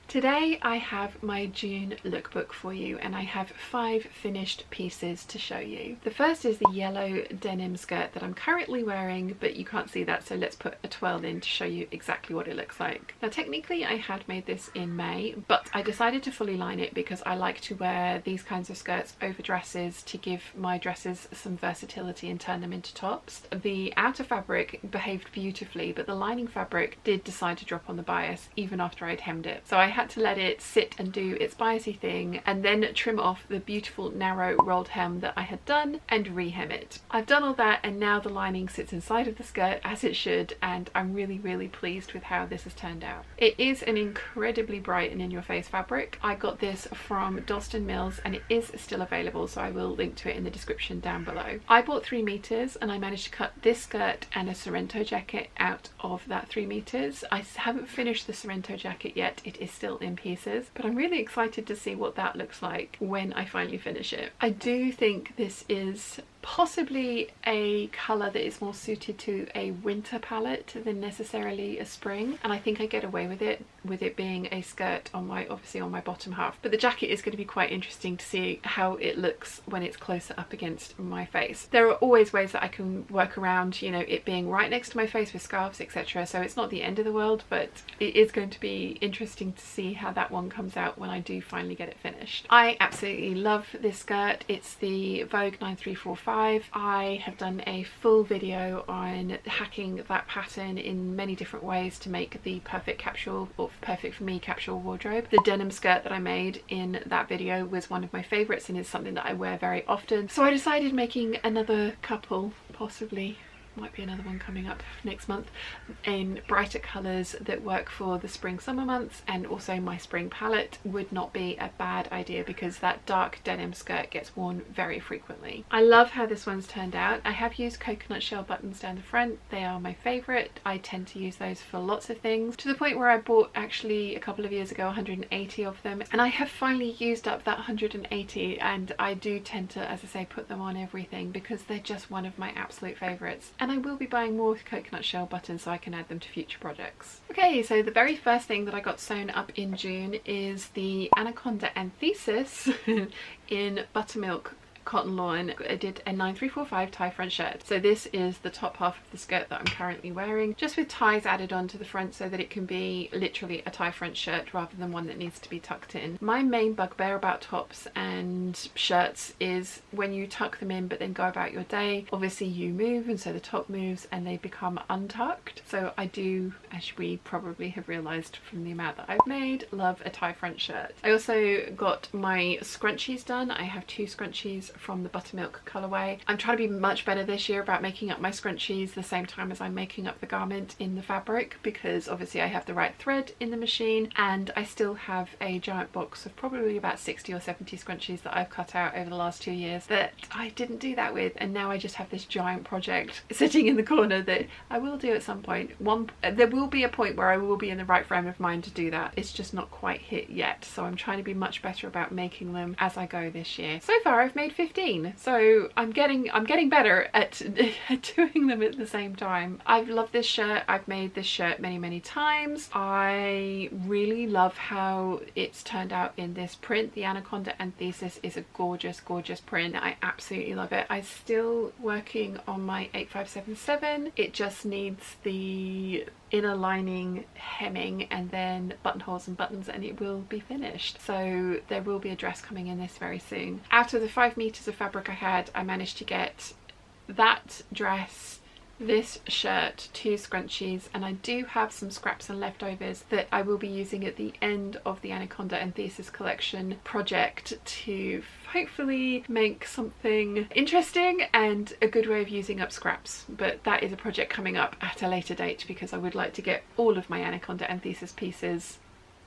Today I have my June lookbook for you, and I have 5 finished pieces to show you. The first is the yellow denim skirt that I'm currently wearing, but you can't see that, so let's put a twirl in to show you exactly what it looks like. Now technically I had made this in May, but I decided to fully line it because I like to wear these kinds of skirts over dresses to give my dresses some versatility and turn them into tops. The outer fabric behaved beautifully, but the lining fabric did decide to drop on the bias even after I'd hemmed it. So I had to let it sit and do its biasy thing and then trim off the beautiful narrow rolled hem that I had done and re-hem it. I've done all that, and now the lining sits inside of the skirt as it should, and I'm really pleased with how this has turned out. It is an incredibly bright and in-your-face fabric. I got this from Dalston Mills and it is still available, so I will link to it in the description down below. I bought 3 meters and I managed to cut this skirt and a Sorrento jacket out of that 3 meters. I haven't finished the Sorrento jacket yet, it is still in pieces, but I'm really excited to see what that looks like when I finally finish it. I do think this is possibly a colour that is more suited to a winter palette than necessarily a spring, and I think I get away with it being a skirt on my, obviously on my bottom half, but the jacket is going to be quite interesting to see how it looks when it's closer up against my face. There are always ways that I can work around, you know, it being right next to my face with scarves, etc., so it's not the end of the world, but it is going to be interesting to see how that one comes out when I do finally get it finished. I absolutely love this skirt. It's the Vogue 9345. I have done a full video on hacking that pattern in many different ways to make the perfect capsule, or perfect for me, capsule wardrobe. The denim skirt that I made in that video was one of my favourites and is something that I wear very often, so I decided making another couple, possibly might be another one coming up next month, in brighter colours that work for the spring summer months, and also my spring palette would not be a bad idea because that dark denim skirt gets worn very frequently. I love how this one's turned out. I have used coconut shell buttons down the front. They are my favourite. I tend to use those for lots of things, to the point where I bought actually a couple of years ago 180 of them, and I have finally used up that 180, and I do tend to, as I say, put them on everything because they're just one of my absolute favourites. And I will be buying more coconut shell buttons so I can add them to future projects. Okay, so the very first thing that I got sewn up in June is the Anaconda Thesis in buttermilk cotton lawn. I did a 9345 tie front shirt. So this is the top half of the skirt that I'm currently wearing, just with ties added onto the front so that it can be literally a tie front shirt rather than one that needs to be tucked in. My main bugbear about tops and shirts is when you tuck them in but then go about your day, obviously you move, and so the top moves and they become untucked. So I do, as we probably have realised from the amount that I've made, love a tie front shirt. I also got my scrunchies done. I have 2 scrunchies from the buttermilk colorway. I'm trying to be much better this year about making up my scrunchies the same time as I'm making up the garment in the fabric, because obviously I have the right thread in the machine, and I still have a giant box of probably about 60 or 70 scrunchies that I've cut out over the last 2 years that I didn't do that with, and now I just have this giant project sitting in the corner that I will do at some point. There will be a point where I will be in the right frame of mind to do that. It's just not quite hit yet, so I'm trying to be much better about making them as I go this year. So far I've made 15, so I'm getting better at doing them at the same time. I've loved this shirt. I've made this shirt many times. I really love how it's turned out in this print. The Anaconda Thesis is a gorgeous print. I absolutely love it. I'm still working on my 8577. It just needs the inner lining, hemming, and then buttonholes and buttons, and it will be finished. So there will be a dress coming in this very soon. Out of the 5 meters of fabric I had, I managed to get that dress, this shirt, 2 scrunchies, and I do have some scraps and leftovers that I will be using at the end of the Anaconda Thesis collection project to hopefully make something interesting and a good way of using up scraps. But that is a project coming up at a later date because I would like to get all of my Anaconda Thesis pieces.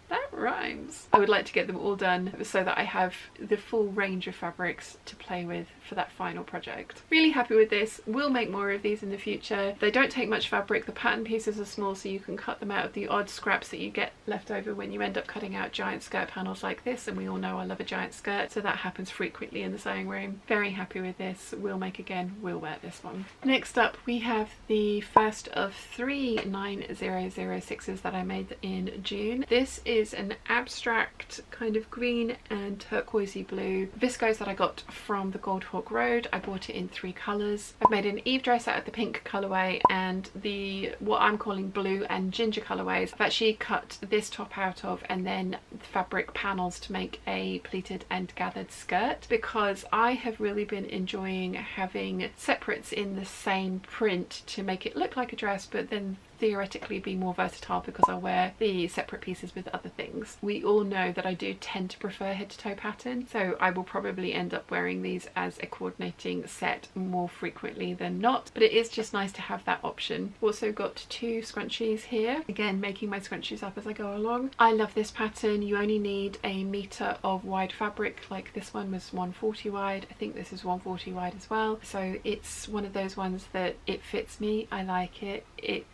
That rhymes. I would like to get them all done so that I have the full range of fabrics to play with for that final project. Really happy with this. We'll make more of these in the future. They don't take much fabric. The pattern pieces are small, so you can cut them out of the odd scraps that you get left over when you end up cutting out giant skirt panels like this, and we all know I love a giant skirt, so that happens frequently in the sewing room. Very happy with this. We'll make again. We'll wear this one. Next up we have the first of 3 9006s that I made in June. This is an abstract kind of green and turquoisey blue viscose that I got from the Gold Hawk Road. I bought it in 3 colours. I've made an Eve dress out of the pink colourway and the what I'm calling blue and ginger colourways. I've actually cut this top out of and then fabric panels to make a pleated and gathered skirt, because I have really been enjoying having separates in the same print to make it look like a dress, but then theoretically be more versatile because I'll wear the separate pieces with other things. We all know that I do tend to prefer head to toe pattern, so I will probably end up wearing these as a coordinating set more frequently than not, but it is just nice to have that option. Also got 2 scrunchies here, again making my scrunchies up as I go along. I love this pattern. You only need a meter of wide fabric, like this one was 140 wide. I think this is 140 wide as well, so it's one of those ones that it fits me. I like it. It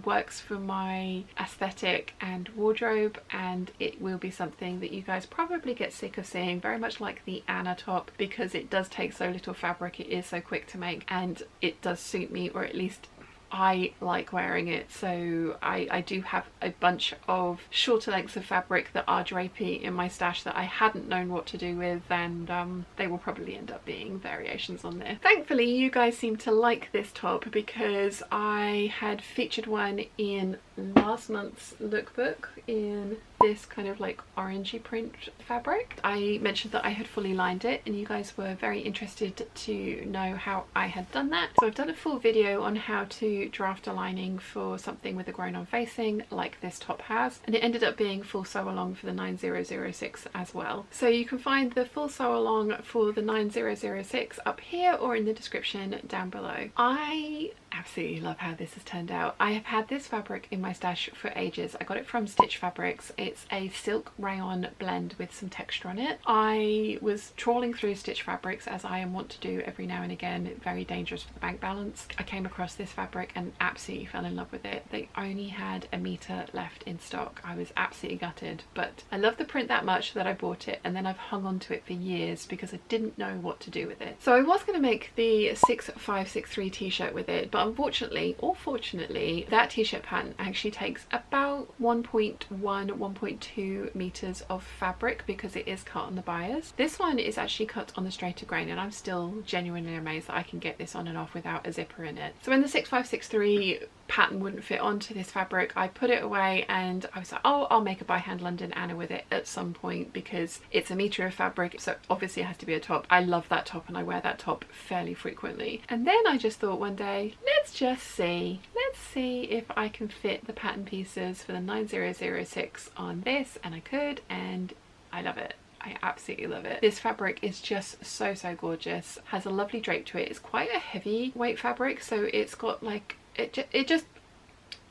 works for my aesthetic and wardrobe, and it will be something that you guys probably get sick of seeing, very much like the Anna top, because it does take so little fabric, it is so quick to make, and it does suit me, or at least I like wearing it. So I do have a bunch of shorter lengths of fabric that are drapey in my stash that I hadn't known what to do with, and they will probably end up being variations on there. Thankfully you guys seem to like this top, because I had featured one in last month's lookbook in this kind of like orangey print fabric. I mentioned that I had fully lined it and you guys were very interested to know how I had done that. So I've done a full video on how to draft a lining for something with a grown on facing like this top has, and it ended up being full sew along for the 9006 as well. So you can find the full sew along for the 9006 up here or in the description down below. I absolutely love how this has turned out. I have had this fabric in my stash for ages. I got it from Stitch Fabrics. It's a silk rayon blend with some texture on it. I was trawling through Stitch Fabrics, as I am wont to do every now and again, very dangerous for the bank balance. I came across this fabric and absolutely fell in love with it. They only had a meter left in stock. I was absolutely gutted, but I love the print that much that I bought it, and then I've hung on to it for years because I didn't know what to do with it. So I was going to make the 6563 t-shirt with it, but unfortunately or fortunately that t-shirt pattern actually takes about 1.2 meters of fabric because it is cut on the bias. This one is actually cut on the straighter grain, and I'm still genuinely amazed that I can get this on and off without a zipper in it. So when the 6563 pattern wouldn't fit onto this fabric, I put it away and I was like, oh, I'll make a by hand London Anna with it at some point because it's a meter of fabric, so obviously it has to be a top. I love that top and I wear that top fairly frequently. And then I just thought one day, let's see if I can fit the pattern pieces for the 9006 on this, and I could, and I love it. I absolutely love it. This fabric is just so gorgeous. Has a lovely drape to it. It's quite a heavy weight fabric, so it's got like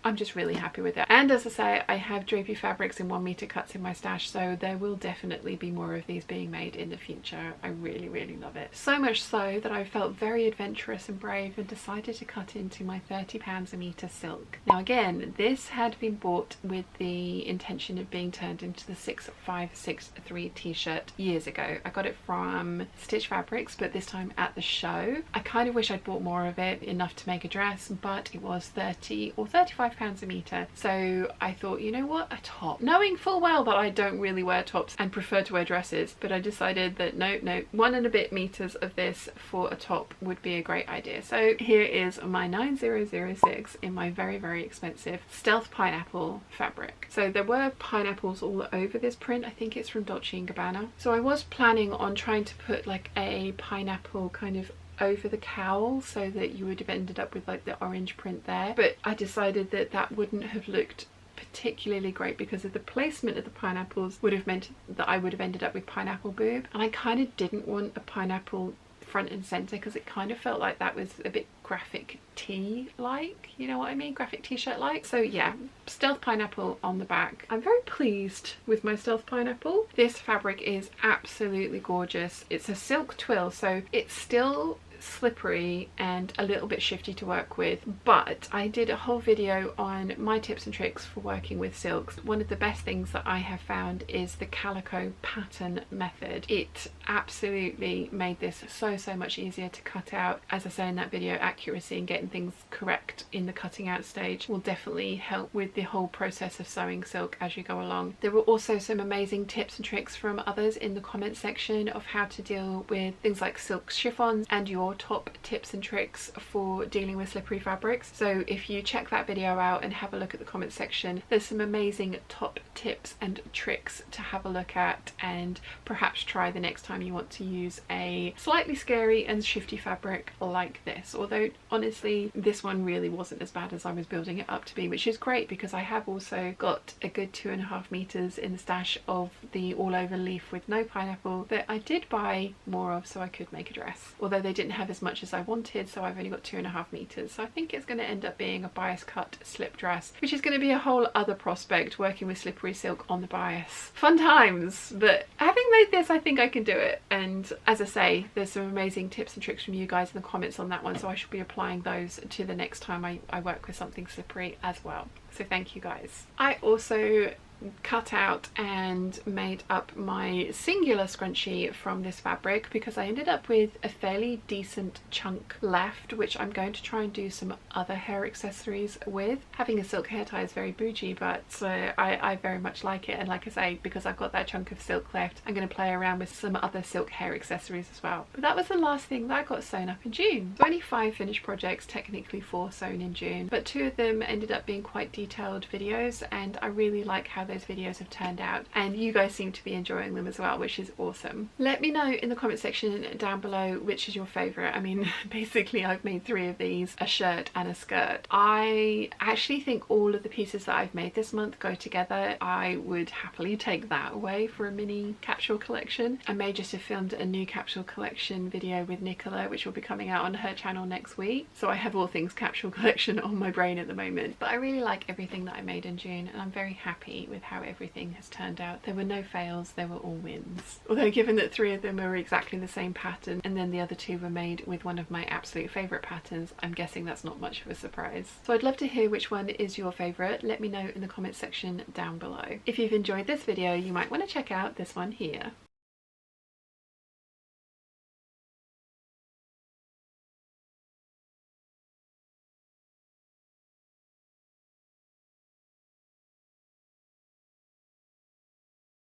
I'm just really happy with it. And as I say, I have drapey fabrics in 1 meter cuts in my stash, so there will definitely be more of these being made in the future. I really love it. So much so that I felt very adventurous and brave and decided to cut into my £30 a meter silk. Now again, this had been bought with the intention of being turned into the 6563 t-shirt years ago. I got it from Stitch Fabrics, but this time at the show. I kind of wish I'd bought more of it, enough to make a dress, but it was 30 or 35 pounds a meter, so I thought, you know what, a top, knowing full well that I don't really wear tops and prefer to wear dresses, but I decided that no, 1 and a bit meters of this for a top would be a great idea. So here is my 9006 in my very expensive stealth pineapple fabric. So there were pineapples all over this print. I think it's from Dolce & Gabbana. So I was planning on trying to put like a pineapple kind of over the cowl so that you would have ended up with like the orange print there, but I decided that that wouldn't have looked particularly great because of the placement of the pineapples would have meant that I would have ended up with pineapple boob, and I kind of didn't want a pineapple front and center because it kind of felt like that was a bit graphic tee like, you know what I mean, graphic t-shirt like. So yeah, stealth pineapple on the back. I'm very pleased with my stealth pineapple. This fabric is absolutely gorgeous. It's a silk twill, so it's still slippery and a little bit shifty to work with, but I did a whole video on my tips and tricks for working with silks. One of the best things that I have found is the calico pattern method. It absolutely made this so much easier to cut out. As I say in that video, accuracy and getting things correct in the cutting out stage will definitely help with the whole process of sewing silk as you go along. There were also some amazing tips and tricks from others in the comment section of how to deal with things like silk chiffons and your top tips and tricks for dealing with slippery fabrics. So if you check that video out and have a look at the comment section, there's some amazing top tips and tricks to have a look at and perhaps try the next time you want to use a slightly scary and shifty fabric like this. Although honestly this one really wasn't as bad as I was building it up to be, which is great because I have also got a good 2.5 meters in the stash of the all over leaf with no pineapple that I did buy more of so I could make a dress, although they didn't have as much as I wanted, so I've only got 2.5 meters. So I think it's going to end up being a bias cut slip dress, which is going to be a whole other prospect, working with slippery silk on the bias. Fun times, but having made this I think I can do it. And as I say, there's some amazing tips and tricks from you guys in the comments on that one, so I should be applying those to the next time I work with something slippery as well. So thank you guys. I also cut out and made up my singular scrunchie from this fabric because I ended up with a fairly decent chunk left, which I'm going to try and do some other hair accessories with. Having a silk hair tie is very bougie, but I very much like it, and like I say, because I've got that chunk of silk left, I'm going to play around with some other silk hair accessories as well. But that was the last thing that I got sewn up in June. So only 5 finished projects, technically 4 sewn in June, but 2 of them ended up being quite detailed videos, and I really like how those videos have turned out, and you guys seem to be enjoying them as well, which is awesome. Let me know in the comment section down below which is your favorite. I mean, basically I've made 3 of these, a shirt and a skirt. I actually think all of the pieces that I've made this month go together. I would happily take that away for a mini capsule collection. I may just have filmed a new capsule collection video with Nicola, which will be coming out on her channel next week, so I have all things capsule collection on my brain at the moment. But I really like everything that I made in June, and I'm very happy with how everything has turned out. There were no fails, there were all wins. Although given that 3 of them are exactly the same pattern and then the other 2 were made with one of my absolute favourite patterns, I'm guessing that's not much of a surprise. So I'd love to hear which one is your favourite. Let me know in the comment section down below. If you've enjoyed this video, you might want to check out this one here.